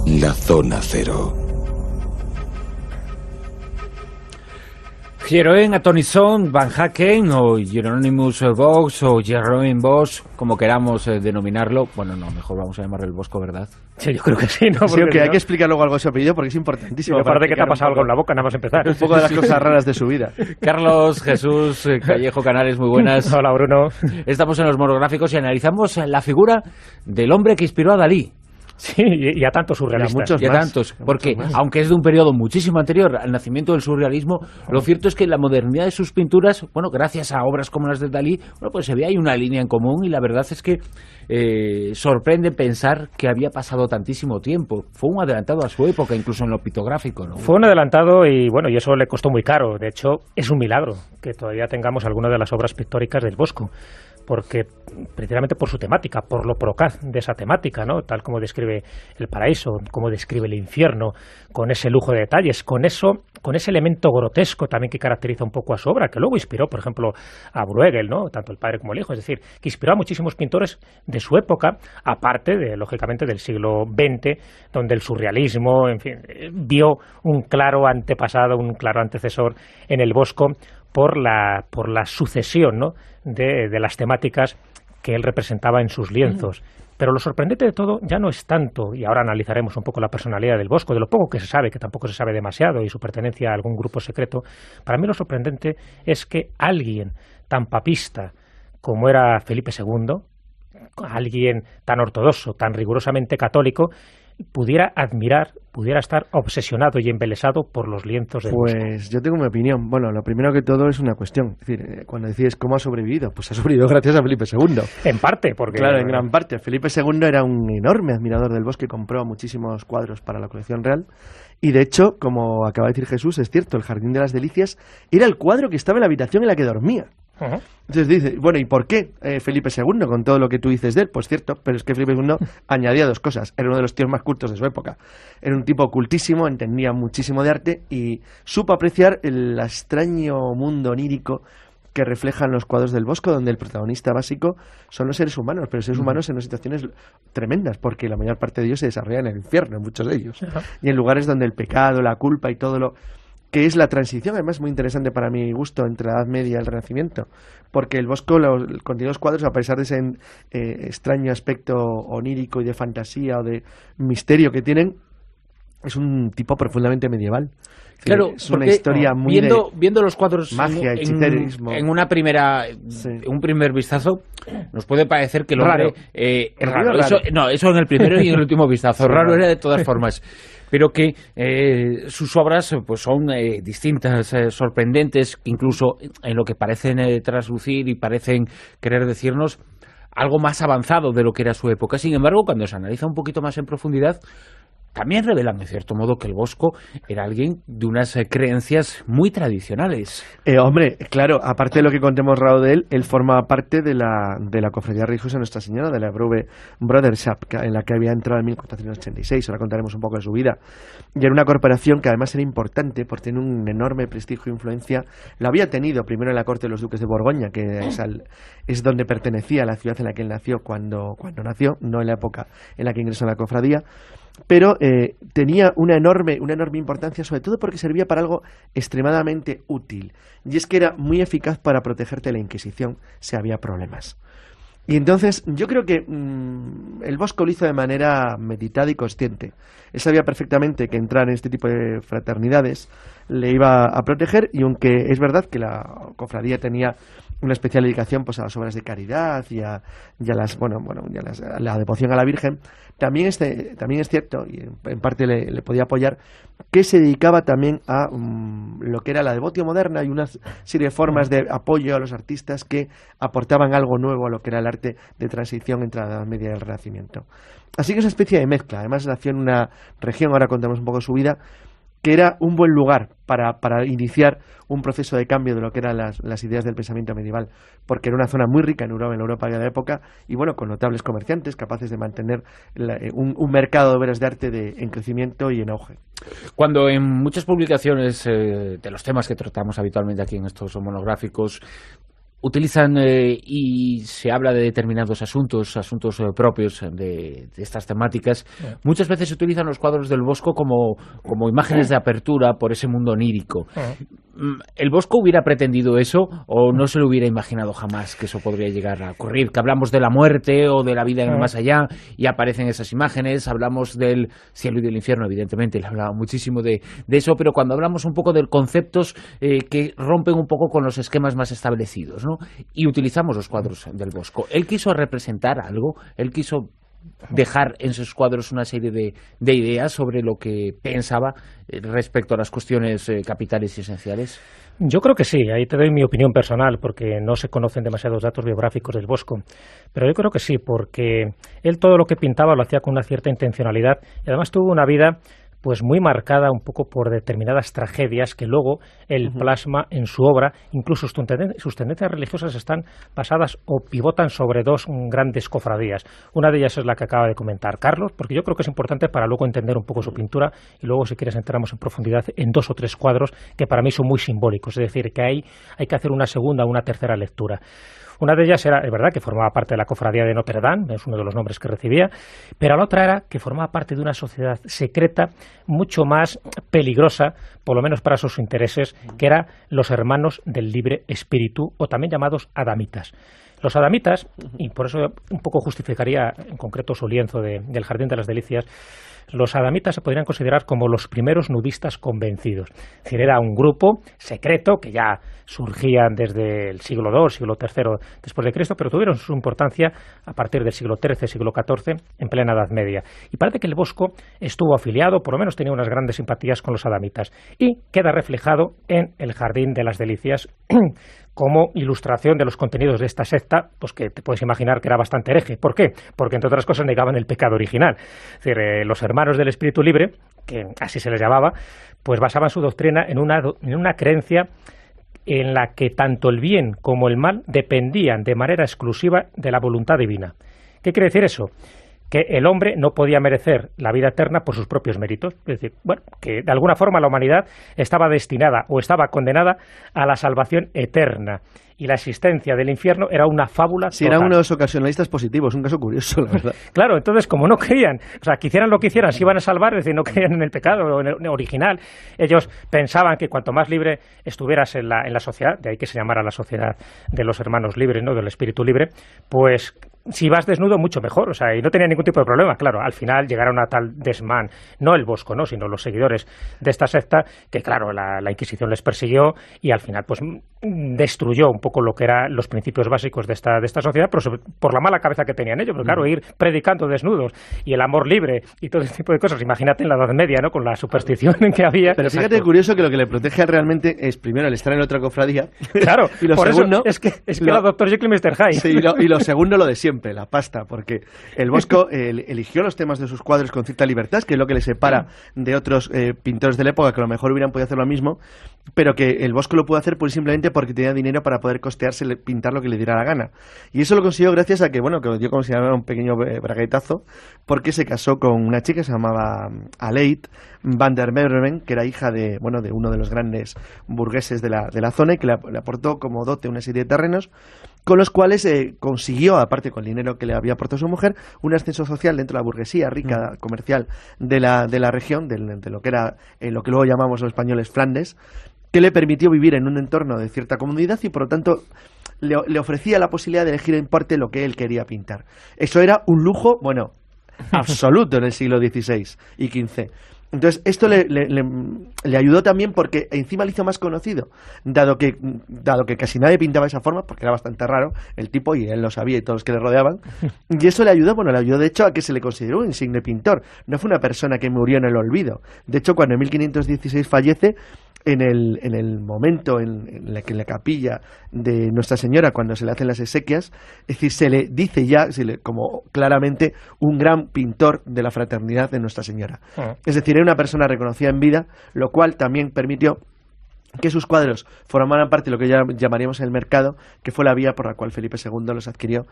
La Zona Cero. Jeroen Atonison Van Haken o Hieronymus Bosch o Jeroen Bosch, como queramos denominarlo. Bueno, no, mejor vamos a llamarle el Bosco, ¿verdad? Sí, yo creo que sí, ¿no? Sí, hay que explicar luego algo de su apellido porque es importantísimo. Me parece que te ha pasado algo en la boca, nada más empezar. Un poco de las cosas raras de su vida. Carlos Jesús Callejo Canales, muy buenas. Hola, Bruno. Estamos en los monográficos y analizamos la figura del hombre que inspiró a Dalí. Sí, y a tantos surrealistas. Y a tantos, porque aunque es de un periodo muchísimo anterior al nacimiento del surrealismo, lo cierto es que la modernidad de sus pinturas, bueno, gracias a obras como las de Dalí, bueno, pues se ve ahí una línea en común y la verdad es que sorprende pensar que había pasado tantísimo tiempo. Fue un adelantado a su época, incluso en lo pictográfico, ¿no? Fue un adelantado y bueno, y eso le costó muy caro. De hecho, es un milagro que todavía tengamos algunas de las obras pictóricas del Bosco, porque precisamente por su temática, por lo procaz de esa temática, ¿no? Tal como describe el paraíso, como describe el infierno, con ese lujo de detalles, con ese elemento grotesco también que caracteriza un poco a su obra, que luego inspiró, por ejemplo, a Bruegel, ¿no? Tanto el padre como el hijo, es decir, que inspiró a muchísimos pintores de su época, aparte de, lógicamente, del siglo XX, donde el surrealismo, en fin, vio un claro antepasado, un claro antecesor en el Bosco, por la sucesión, ¿no?, de las temáticas que él representaba en sus lienzos. Pero lo sorprendente de todo ya no es tanto, y ahora analizaremos un poco la personalidad del Bosco, de lo poco que se sabe, que tampoco se sabe demasiado, y su pertenencia a algún grupo secreto. Para mí lo sorprendente es que alguien tan papista como era Felipe II, alguien tan ortodoxo, tan rigurosamente católico, pudiera admirar, pudiera estar obsesionado y embelesado por los lienzos del Bosco. Pues yo tengo mi opinión. Bueno, lo primero que todo es una cuestión. Es decir, cuando decides cómo ha sobrevivido, pues ha sobrevivido gracias a Felipe II. En parte, porque... Claro, en gran parte. Felipe II era un enorme admirador del Bosco y compró muchísimos cuadros para la colección real. Y de hecho, como acaba de decir Jesús, es cierto, el Jardín de las Delicias era el cuadro que estaba en la habitación en la que dormía. Uh-huh. Entonces dice, bueno, ¿y por qué Felipe II con todo lo que tú dices de él? Pues cierto, pero es que Felipe II añadía dos cosas. Era uno de los tíos más cultos de su época. Era un tipo cultísimo, entendía muchísimo de arte y supo apreciar el extraño mundo onírico que reflejan los cuadros del Bosco, donde el protagonista básico son los seres humanos, pero seres humanos en unas situaciones tremendas, porque la mayor parte de ellos se desarrollan en el infierno, muchos de ellos, y en lugares donde el pecado, la culpa y todo lo que es la transición, además muy interesante para mi gusto, entre la Edad Media y el Renacimiento, porque el Bosco, contiene los cuadros, a pesar de ese extraño aspecto onírico y de fantasía o de misterio que tienen, es un tipo profundamente medieval. Claro, es una historia muy viendo los cuadros magia, hechicerismo. En una primera, un primer vistazo, nos puede parecer que el hombre es raro. Eso en el primero y en el último vistazo. Raro era de todas formas. Pero que sus obras pues son distintas, sorprendentes, incluso en lo que parecen traslucir y parecen querer decirnos algo más avanzado de lo que era su época. Sin embargo, cuando se analiza un poquito más en profundidad, también revelan, en cierto modo, que el Bosco era alguien de unas creencias muy tradicionales. Hombre, claro, aparte de lo que contemos Raúl de él forma parte de la cofradía religiosa de Nuestra Señora, de la Brove Broderschap, en la que había entrado en 1486. Ahora contaremos un poco de su vida. Y era una corporación que además era importante porque tiene un enorme prestigio e influencia. Lo había tenido primero en la corte de los duques de Borgoña, que es donde pertenecía la ciudad en la que él nació cuando nació, no en la época en la que ingresó en la cofradía. Pero tenía una enorme importancia, sobre todo porque servía para algo extremadamente útil, y es que era muy eficaz para protegerte de la Inquisición si había problemas. Y entonces yo creo que el Bosco lo hizo de manera meditada y consciente. Él sabía perfectamente que entrar en este tipo de fraternidades le iba a proteger, y aunque es verdad que la cofradía tenía una especial dedicación pues a las obras de caridad y a la devoción a la Virgen, también es cierto, y en parte le podía apoyar, que se dedicaba también a lo que era la devotio moderna y una serie de formas de apoyo a los artistas que aportaban algo nuevo a lo que era el arte de transición entre la Edad Media y el Renacimiento. Así que es una especie de mezcla. Además nació en una región, ahora contamos un poco su vida, que era un buen lugar para iniciar un proceso de cambio de lo que eran las ideas del pensamiento medieval, porque era una zona muy rica en la Europa de la época, y bueno, con notables comerciantes capaces de mantener un mercado de obras de arte en crecimiento y en auge. Cuando en muchas publicaciones de los temas que tratamos habitualmente aquí en estos monográficos, utilizan y se habla de determinados asuntos propios de estas temáticas. Muchas veces se utilizan los cuadros del Bosco como imágenes de apertura por ese mundo onírico. ¿El Bosco hubiera pretendido eso o no se lo hubiera imaginado jamás que eso podría llegar a ocurrir? Que hablamos de la muerte o de la vida en el más allá y aparecen esas imágenes, hablamos del cielo y del infierno, evidentemente, le hablaba muchísimo de eso, pero cuando hablamos un poco de conceptos que rompen un poco con los esquemas más establecidos, ¿no? Y utilizamos los cuadros del Bosco. Él quiso representar algo, él quiso dejar en sus cuadros una serie de ideas sobre lo que pensaba respecto a las cuestiones capitales y esenciales. Yo creo que sí, ahí te doy mi opinión personal, porque no se conocen demasiados datos biográficos del Bosco, pero yo creo que sí, porque él todo lo que pintaba lo hacía con una cierta intencionalidad y además tuvo una vida pues muy marcada un poco por determinadas tragedias que luego él plasma en su obra. Incluso sus tendencias religiosas están basadas o pivotan sobre dos grandes cofradías. Una de ellas es la que acaba de comentar Carlos, porque yo creo que es importante para luego entender un poco su pintura y luego, si quieres, entramos en profundidad en 2 o 3 cuadros que para mí son muy simbólicos, es decir, que hay que hacer una segunda o una tercera lectura. Una de ellas era, es verdad, que formaba parte de la cofradía de Notre Dame, es uno de los nombres que recibía, pero la otra era que formaba parte de una sociedad secreta mucho más peligrosa, por lo menos para sus intereses, que eran los hermanos del libre espíritu, o también llamados adamitas. Los adamitas, y por eso un poco justificaría en concreto su lienzo del Jardín de las Delicias, los adamitas se podrían considerar como los primeros nudistas convencidos. Es decir, era un grupo secreto que ya surgían desde el siglo II, siglo III después de Cristo, pero tuvieron su importancia a partir del siglo XIII, siglo XIV, en plena Edad Media. Y parece que el Bosco estuvo afiliado, por lo menos tenía unas grandes simpatías con los adamitas, y queda reflejado en el Jardín de las Delicias como ilustración de los contenidos de esta secta, pues que te puedes imaginar que era bastante hereje. ¿Por qué? Porque, entre otras cosas, negaban el pecado original. Es decir, los hermanos del espíritu libre, que así se les llamaba, pues basaban su doctrina en una creencia en la que tanto el bien como el mal dependían de manera exclusiva de la voluntad divina. ¿Qué quiere decir eso? Que el hombre no podía merecer la vida eterna por sus propios méritos. Es decir, bueno, que de alguna forma la humanidad estaba destinada o estaba condenada a la salvación eterna. Y la existencia del infierno era una fábula total. Eran unos ocasionalistas positivos, un caso curioso, la verdad. Claro, entonces, como no creían, o sea, que hicieran lo que hicieran, se iban a salvar, es decir, no creían en el pecado original. Ellos pensaban que cuanto más libre estuvieras en la sociedad, de ahí que se llamara la sociedad de los hermanos libres, ¿no?, del espíritu libre, pues si vas desnudo, mucho mejor, o sea, y no tenía ningún tipo de problema. Claro, al final llegaron a tal desmán, no el Bosco, ¿no?, sino los seguidores de esta secta, que claro, la Inquisición les persiguió y al final pues destruyó un poco lo que eran los principios básicos de esta sociedad, pero por la mala cabeza que tenían ellos, porque claro, ir predicando desnudos y el amor libre y todo ese tipo de cosas, imagínate en la Edad Media, ¿no?, con la superstición que había. Pero fíjate, curioso que lo que le protege realmente es primero el estar en otra cofradía. Claro, y lo por segundo, eso es que era Dr. Jekyll y Mr. Hyde. Sí, y lo segundo, lo de siempre, la pasta, porque el Bosco eligió los temas de sus cuadros con cierta libertad, que es lo que le separa de otros pintores de la época que a lo mejor hubieran podido hacer lo mismo, pero que el Bosco lo pudo hacer pues simplemente porque tenía dinero para poder costearse pintar lo que le diera la gana. Y eso lo consiguió gracias a que, bueno, que dio como si llamara un pequeño braguetazo, porque se casó con una chica que se llamaba Aleid van der Merwen, que era hija de uno de los grandes burgueses de la zona, y que le aportó como dote una serie de terrenos, con los cuales consiguió, aparte con el dinero que le había aportado su mujer, un ascenso social dentro de la burguesía rica, comercial de la región, de lo que era lo que luego llamamos los españoles Flandes, que le permitió vivir en un entorno de cierta comodidad y por lo tanto le ofrecía la posibilidad de elegir en parte lo que él quería pintar. Eso era un lujo, absoluto en el siglo XVI y XV. Entonces, esto le ayudó también porque encima le hizo más conocido, dado que casi nadie pintaba de esa forma, porque era bastante raro el tipo, y él lo sabía y todos los que le rodeaban, y eso le ayudó de hecho a que se le consideró un insigne pintor. No fue una persona que murió en el olvido. De hecho, cuando en 1516 fallece, en el momento en la capilla de Nuestra Señora, cuando se le hacen las exequias, es decir, se le dice ya como claramente un gran pintor de la fraternidad de Nuestra Señora. Es decir, era una persona reconocida en vida, lo cual también permitió que sus cuadros formaran parte de lo que ya llamaríamos el mercado, que fue la vía por la cual Felipe II los adquirió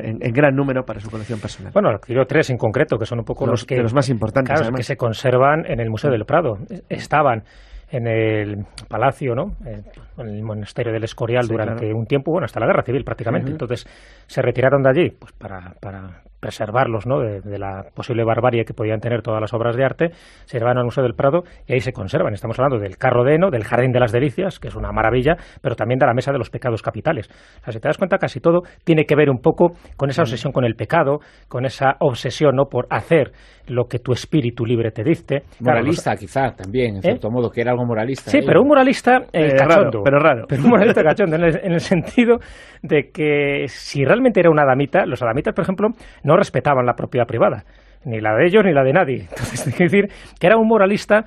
en gran número para su colección personal. Bueno, adquirió 3 en concreto, que son un poco los más importantes, claro, que se conservan en el Museo del Prado. Estaban en el palacio, ¿no? En el monasterio del Escorial durante un tiempo, bueno, hasta la Guerra Civil prácticamente. Entonces se retiraron de allí pues para preservarlos, ¿no? de la posible barbarie que podían tener todas las obras de arte. Se llevaron al Museo del Prado y ahí se conservan. Estamos hablando del carro de heno, del Jardín de las Delicias, que es una maravilla, pero también de la Mesa de los Pecados Capitales. O sea, si te das cuenta, casi todo tiene que ver un poco con esa obsesión con el pecado, con esa obsesión, ¿no?, por hacer lo que tu espíritu libre te dicte. Moralista, quizá, también, en cierto modo, que era algo moralista. Sí, pero un moralista cachondo. Raro. Pero un moralista cachondo, en el sentido de que si realmente era una adamita, los adamitas, por ejemplo, no respetaban la propiedad privada, ni la de ellos ni la de nadie. Entonces, hay que decir que era un moralista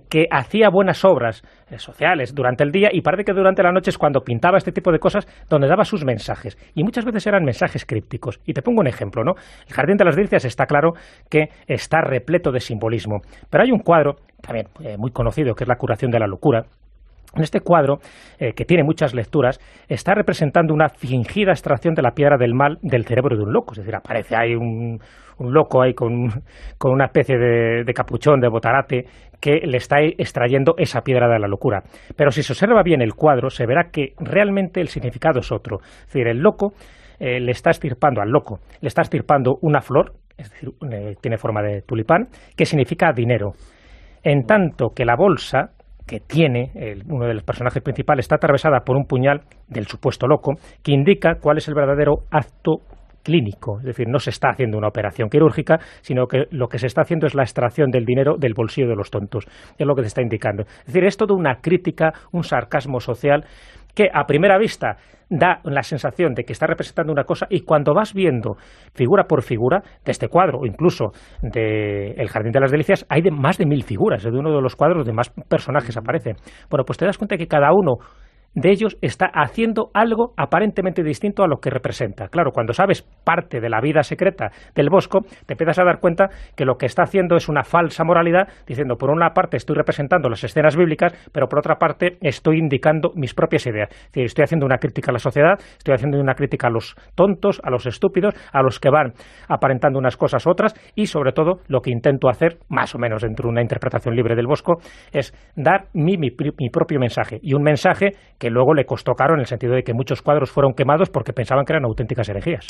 que hacía buenas obras sociales durante el día, y parece que durante la noche es cuando pintaba este tipo de cosas, donde daba sus mensajes, y muchas veces eran mensajes crípticos. Y te pongo un ejemplo, ¿no? El Jardín de las Delicias está claro que está repleto de simbolismo, pero hay un cuadro también muy conocido, que es La curación de la locura. En este cuadro, que tiene muchas lecturas, está representando una fingida extracción de la piedra del mal del cerebro de un loco. Es decir, aparece ahí un loco ahí con una especie de capuchón, de botarate, que le está extrayendo esa piedra de la locura. Pero si se observa bien el cuadro, se verá que realmente el significado es otro. Es decir, el loco le está extirpando una flor, es decir, tiene forma de tulipán, que significa dinero. En tanto que la bolsa que tiene uno de los personajes principales está atravesada por un puñal del supuesto loco, que indica cuál es el verdadero acto clínico. Es decir, no se está haciendo una operación quirúrgica, sino que lo que se está haciendo es la extracción del dinero del bolsillo de los tontos. Es lo que se está indicando. Es decir, es toda una crítica, un sarcasmo social que a primera vista da la sensación de que está representando una cosa, y cuando vas viendo figura por figura de este cuadro, o incluso de El Jardín de las Delicias, hay más de 1000 figuras, es de uno de los cuadros de más personajes aparecen. Bueno, pues te das cuenta que cada uno de ellos está haciendo algo aparentemente distinto a lo que representa. Claro, cuando sabes parte de la vida secreta del Bosco, te empiezas a dar cuenta que lo que está haciendo es una falsa moralidad, diciendo, por una parte estoy representando las escenas bíblicas, pero por otra parte estoy indicando mis propias ideas. Es decir, estoy haciendo una crítica a la sociedad, estoy haciendo una crítica a los tontos, a los estúpidos, a los que van aparentando unas cosas u otras, y sobre todo lo que intento hacer, más o menos dentro de una interpretación libre del Bosco, es dar mi propio mensaje, y un mensaje que luego le costó caro, en el sentido de que muchos cuadros fueron quemados porque pensaban que eran auténticas herejías.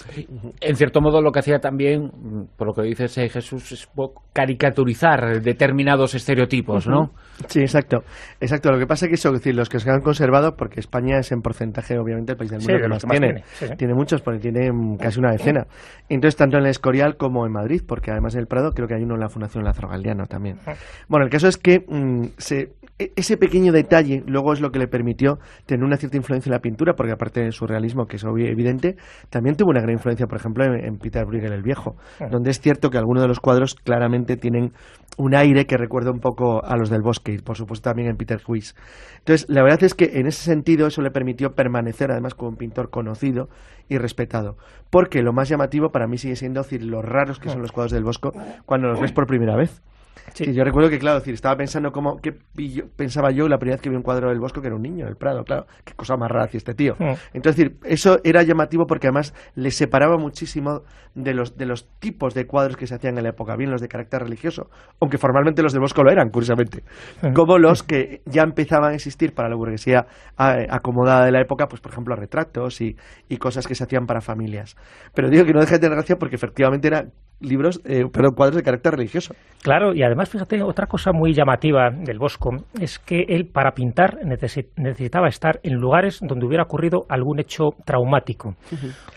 En cierto modo, lo que hacía también, por lo que dices, Jesús, es caricaturizar determinados estereotipos, ¿no? Sí, exacto. Lo que pasa es que eso, es decir, los que se han conservado, porque España es en porcentaje, obviamente, el país del mundo que más tiene. Tiene muchos, porque tiene casi una decena. Entonces, tanto en el Escorial como en Madrid, porque además en el Prado creo que hay uno en la Fundación Lázaro Galdiano también. Bueno, el caso es que ese pequeño detalle luego es lo que le permitió tener una cierta influencia en la pintura, porque aparte del surrealismo, que es evidente, también tuvo una gran influencia, por ejemplo, en Peter Bruegel el Viejo, donde es cierto que algunos de los cuadros claramente tienen un aire que recuerda un poco a los del Bosque, y por supuesto también en Peter Huys. Entonces, la verdad es que en ese sentido eso le permitió permanecer además como un pintor conocido y respetado, porque lo más llamativo para mí sigue siendo, decir, los raros que son los cuadros del Bosco cuando los ves por primera vez. Sí. Yo recuerdo que, claro, estaba pensando qué pensaba yo la primera vez que vi un cuadro del Bosco, que era un niño, del Prado, claro, qué cosa más rara hacía este tío. Entonces, eso era llamativo porque además le separaba muchísimo de los tipos de cuadros que se hacían en la época, bien los de carácter religioso, aunque formalmente los del Bosco lo eran, curiosamente, como los que ya empezaban a existir para la burguesía acomodada de la época, pues por ejemplo retratos y cosas que se hacían para familias. Pero digo que no deja de tener gracia porque efectivamente eran cuadros de carácter religioso. Claro, y además, fíjate, otra cosa muy llamativa del Bosco es que él, para pintar, necesitaba estar en lugares donde hubiera ocurrido algún hecho traumático.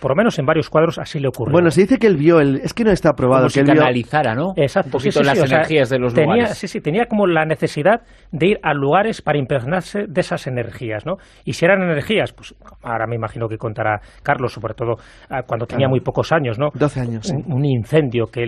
Por lo menos en varios cuadros así le ocurrió. Bueno, se dice que él vio, es que no está probado. Como que si canalizara, ¿no? Exacto. Un poquito las energías de los lugares. Sí, tenía como la necesidad de ir a lugares para impregnarse de esas energías, ¿no? Y si eran energías, pues ahora me imagino que contará Carlos, sobre todo cuando tenía muy pocos años, ¿no? 12 años, sí. Un incendio que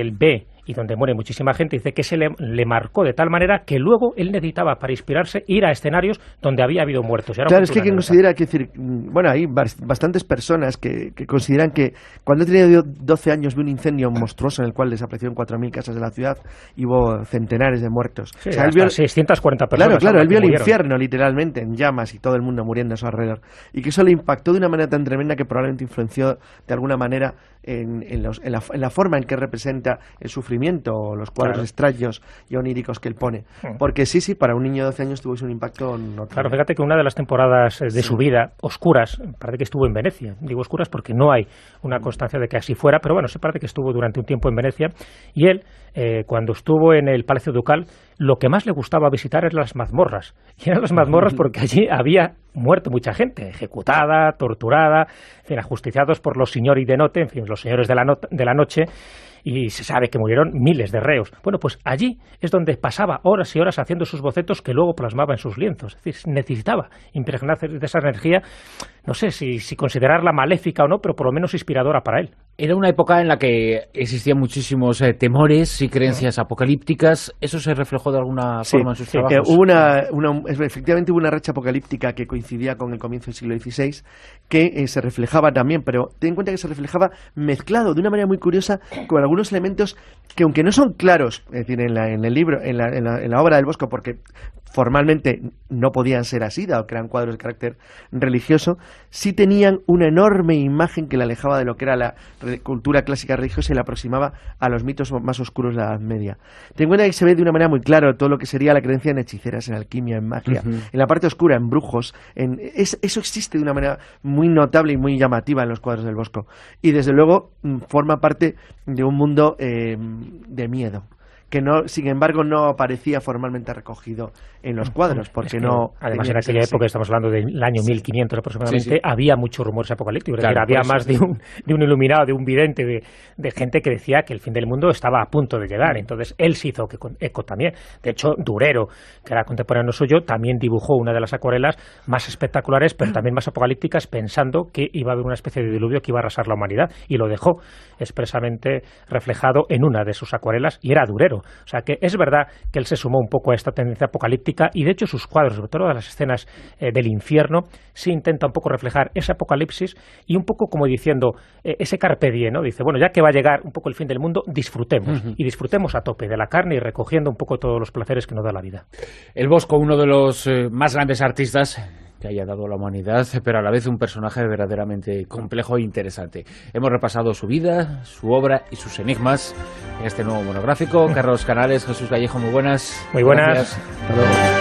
él ve y donde muere muchísima gente, dice que se le marcó de tal manera que luego él necesitaba, para inspirarse, ir a escenarios donde había habido muertos. Claro, es que quien considera que, bueno, hay bastantes personas que consideran que cuando él tenía 12 años vio un incendio monstruoso en el cual desaparecieron 4.000 casas de la ciudad y hubo centenares de muertos. Sí, o sea, él vio 640 personas. Claro, él vio el infierno literalmente en llamas y todo el mundo muriendo a su alrededor. Y que eso le impactó de una manera tan tremenda que probablemente influenció de alguna manera en la forma en que representa el sufrimiento sufrimiento, o los cuadros extraños y oníricos que él pone. Porque sí, para un niño de 12 años tuvo un impacto notable. Claro, fíjate que una de las temporadas de su vida oscuras, parece que estuvo en Venecia. Digo oscuras porque no hay una constancia de que así fuera, pero bueno, se parece que estuvo durante un tiempo en Venecia. Y él, cuando estuvo en el Palacio Ducal, lo que más le gustaba visitar eran las mazmorras. Y eran las mazmorras porque allí había muerto mucha gente, ejecutada, torturada, en fin, ajusticiados por los signori de notte, en fin, los señores de la noche, y se sabe que murieron miles de reos. Bueno, pues allí es donde pasaba horas y horas haciendo sus bocetos que luego plasmaba en sus lienzos. Es decir, necesitaba impregnarse de esa energía, no sé si considerarla maléfica o no, pero por lo menos inspiradora para él. Era una época en la que existían muchísimos temores y creencias apocalípticas. ¿Eso se reflejó de alguna forma en sus trabajos? Efectivamente hubo una racha apocalíptica que coincidía con el comienzo del siglo XVI, que se reflejaba también, pero ten en cuenta que se reflejaba mezclado de una manera muy curiosa con algunos elementos que, aunque no son claros, es decir, en el libro, en la obra del Bosco, porque formalmente no podían ser así, dado que eran cuadros de carácter religioso, sí tenían una enorme imagen que la alejaba de lo que era la cultura clásica religiosa y la aproximaba a los mitos más oscuros de la Edad Media. Ten en cuenta que se ve de una manera muy clara todo lo que sería la creencia en hechiceras, en alquimia, en magia, en la parte oscura, en brujos. Eso existe de una manera muy notable y muy llamativa en los cuadros del Bosco. Y desde luego forma parte de un mundo de miedo, que no, sin embargo, no aparecía formalmente recogido en los cuadros, porque no... Además, en aquella época, estamos hablando del año 1500 aproximadamente, había muchos rumores apocalípticos, claro, es decir, había más de un iluminado, de un vidente, de gente que decía que el fin del mundo estaba a punto de llegar. Entonces, él se hizo eco también. De hecho, Durero, que era contemporáneo suyo, también dibujó una de las acuarelas más espectaculares, pero también más apocalípticas, pensando que iba a haber una especie de diluvio que iba a arrasar la humanidad, y lo dejó expresamente reflejado en una de sus acuarelas, y era Durero. O sea que es verdad que él se sumó un poco a esta tendencia apocalíptica, y de hecho sus cuadros, sobre todo las escenas del infierno, sí intenta un poco reflejar ese apocalipsis y un poco como diciendo ese carpe diem, ¿no? Dice, bueno, ya que va a llegar un poco el fin del mundo, disfrutemos, y disfrutemos a tope de la carne y recogiendo un poco todos los placeres que nos da la vida. El Bosco, uno de los más grandes artistas que haya dado la humanidad, pero a la vez un personaje verdaderamente complejo e interesante. Hemos repasado su vida, su obra y sus enigmas en este nuevo monográfico. Carlos Canales, Jesús Gallejo, muy buenas. Muy buenas. Gracias. Hasta luego.